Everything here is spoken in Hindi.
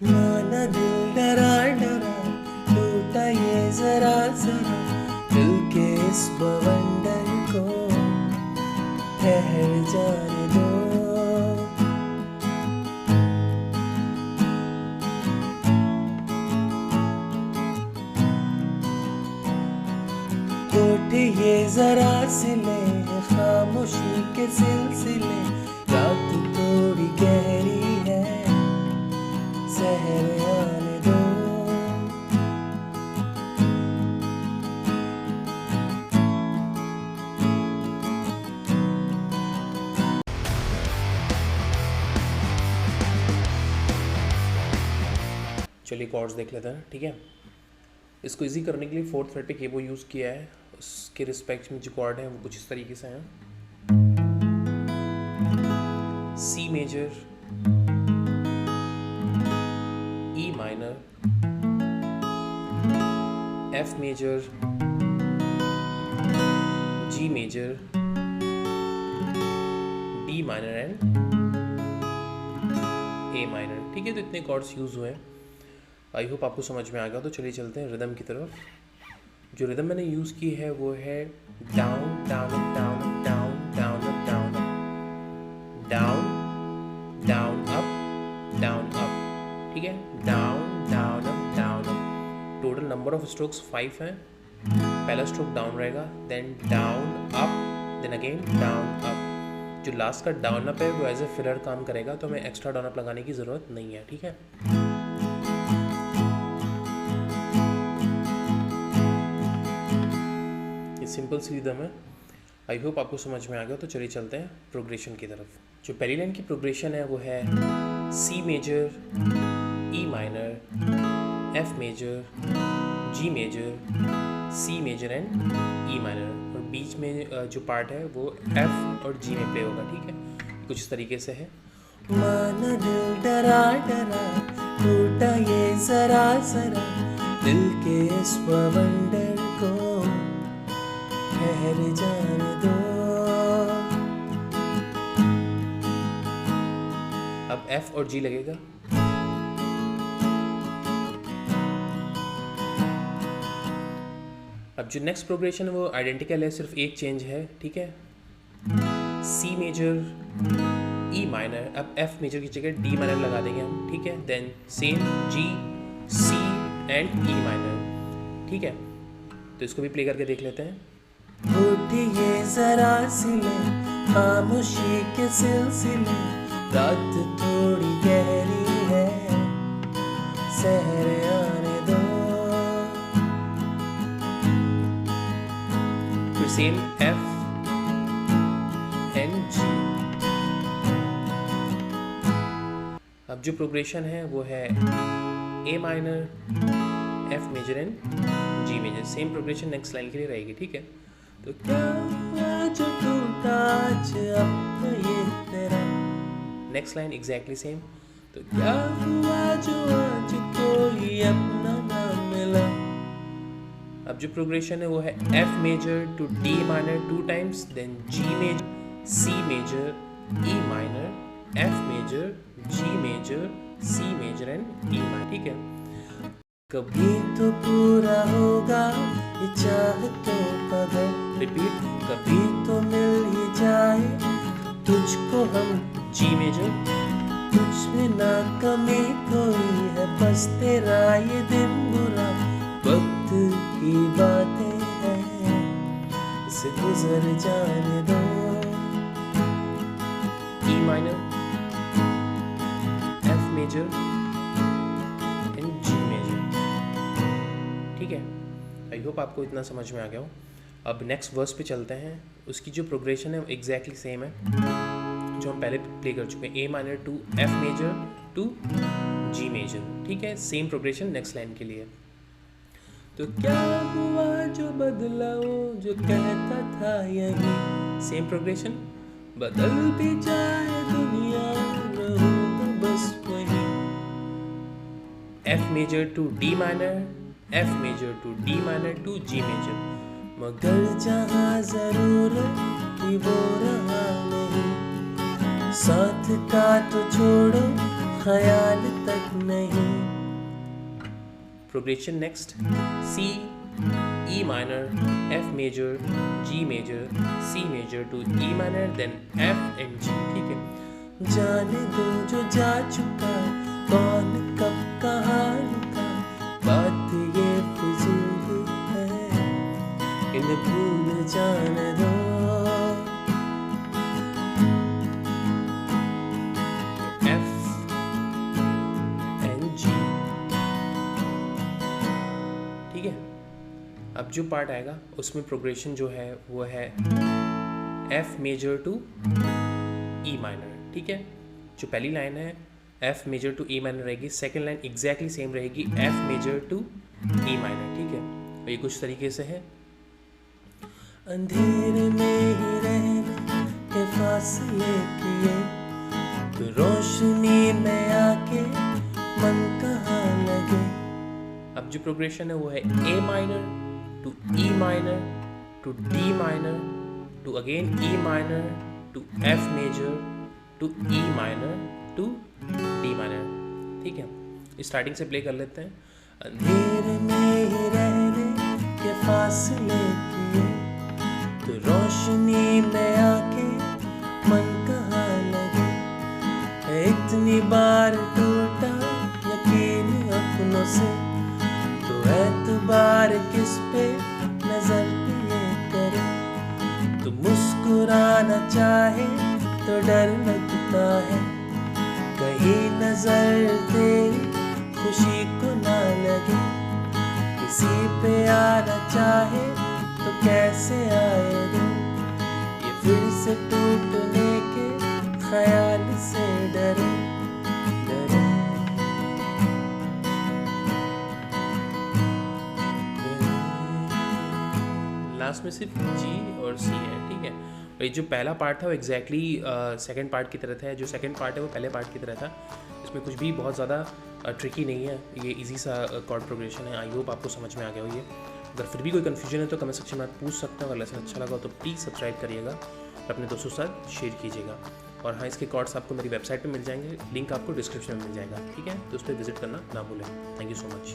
माना दिल डरा डरा, टूटा ये जरा जरा, दिल के इस बवंडर को ठहर जाने दो। टूटे ये जरा सिले हैं खामोशी के सिलसिले, रात थोड़ी गहरी है, सहर आने दो। चलिए कॉर्ड्स देख लेते हैं, ठीक है। इसको इजी करने के लिए फोर्थ फ्रेट पे केबो यूज़ किया है। उसके रिस्पेक्ट में जो कॉर्ड हैं वो कुछ इस तरीके से हैं। C major, E minor, F major, G major, D minor and A minor, ठीक है। तो इतने कॉर्ड्स यूज़ हुए हैं। आई होप आपको समझ में आ गया। तो चलिए चलते हैं रिदम की तरफ। जो रिदम मैंने यूज़ की है वो है down down up down up down down up down up down down up down up, ठीक है। Down down up down up. Total number of strokes 5 हैं। पहला स्ट्रोक डाउन रहेगा, then down up, then again down up. जो लास्ट का डाउन अप है वो एज ए फिलर काम करेगा, तो हमें एक्स्ट्रा डाउन अप लगाने की ज़रूरत नहीं है, ठीक है। सिंपल सी रिदम है। आई होप आपको समझ में आ गया। तो चलिए चलते हैं प्रोग्रेशन की तरफ। जो पहली लाइन की प्रोग्रेशन है वो है C major, E minor, F major, G major, C major and E minor. और बीच में जो पार्ट है वो एफ और जी में प्ले होगा, ठीक है। कुछ इस तरीके से है। माना दिल डरा डरा, टूटा ये जरा जरा, दिल के इस बवंडर को ठहर जाने दो। अब F और G लगेगा। अब जो नेक्स्ट प्रोग्रेशन है वो आइडेंटिकल है, सिर्फ एक चेंज है, ठीक है। C मेजर, E माइनर, अब F मेजर की जगह D माइनर लगा देंगे हम, ठीक है। Then same G, C and E minor, ठीक है। तो इसको भी प्ले करके देख लेते हैं। टूटी ये जरा सिले खामोशी के सिलसिले, रात थोड़ी गहरी है, सहर आने दो। फिर सेम F एंड G। अब जो प्रोग्रेशन है वो है A minor, F major and G major. Same progression next line के लिए रहेगी, ठीक है। तो क्या हुआ जो टूटा आज अपना ये तेरा, नेक्स्ट लाइन एग्जैक्टली सेम। तो क्या हुआ जो आज कोई अपना ना मिला। अब जो प्रोग्रेशन है वो है F major to D minor 2 times, then G major, C major, E minor, F major, G major, C major and E minor, ठीक है। कभी तो पूरा होगा ये चाहतों का घर, रिपीट। कभी तो मिल ही जाए तुझको हम जी मेजर, तुझ में ना कमी कोई है, बस तेरा ये दिन बुरा, वक्त की बातें हैं, इसे गुजर जाने दो। E minor, F major and G major, ठीक है। आई होप आपको इतना समझ में आ गया हो। अब नेक्स्ट वर्स पे चलते हैं। उसकी जो प्रोग्रेशन है वो एग्जैक्टली सेम है जो हम पहले प्ले कर चुके हैं, A minor to F major to G major, ठीक है। सेम प्रोग्रेशन नेक्स्ट लाइन के लिए। तो क्या हुआ जो बदला वो जो कहता था यही, सेम प्रोग्रेशन। बदल भी जाए दुनिया रहूं बस वही, F major to D minor, F major to D minor to G major. मगर जहाँ जरूरत थी वो रहा नहीं, साथ का तो छोड़ो ख्याल तक नहीं, progression next C E minor, F major, G major, C major to E minor, then F and G. ठीक है। जाने दो जो जा चुका, कौन कब कहाँ रुका, बात ये फिजूल है, इन्हें भूल जाने दो। F and G, ठीक है। अब जो पार्ट आएगा उसमें प्रोग्रेशन जो है वो है F major to E minor, ठीक है। जो पहली लाइन है F major to E minor रहेगी, सेकंड लाइन एग्जैक्टली सेम रहेगी F major to E minor, ठीक है। तो ये कुछ तरीके से है। अंधेरे में ही रहने के फासले किए, तो रोशनी में आके मन कहाँ लगे। अब जो प्रोग्रेशन है वो है A minor to E minor to D minor to again E minor to F major to E minor to D minor, ठीक है। स्टार्टिंग से प्ले कर लेते हैं। अंधेरे में ही रहने के फासले किए, तो रोशनी में आके मन कहाँ लगे। इतनी बार टूटा यकीन अपनों से, तो एतबार किस पे नजर ये करे। तो मुस्कुराना चाहे तो डर लगता है, कहीं नजर तेरी खुशी को ना लगे। किसी पे आना चाहे तो कैसे आए दिल, ये फिर से टूटने के ख्याल से डरे डरे। लास्ट में सिर्फ G और C है, ठीक है। और ये जो पहला पार्ट था वो एग्जैक्टली सेकंड पार्ट की तरह था। जो सेकंड पार्ट है वो पहले पार्ट की तरह था। इसमें कुछ भी बहुत ज़्यादा ट्रिकी नहीं है, ये इजी सा कॉर्ड प्रोग्रेशन है। आई होप आपको समझ में आ गया हो ये। अगर फिर भी कोई कन्फ्यूजन है तो कमेंट सेक्शन में आप पूछ सकते हो। अगर लेसन अच्छा लगा तो प्लीज़ सब्सक्राइब करिएगा और अपने दोस्तों के साथ शेयर कीजिएगा। और हाँ, इसके कॉर्ड्स आपको मेरी वेबसाइट पर मिल जाएंगे, लिंक आपको डिस्क्रिप्शन में मिल जाएगा, ठीक है। तो उस पर विजिट करना ना भूलें। Thank you so much.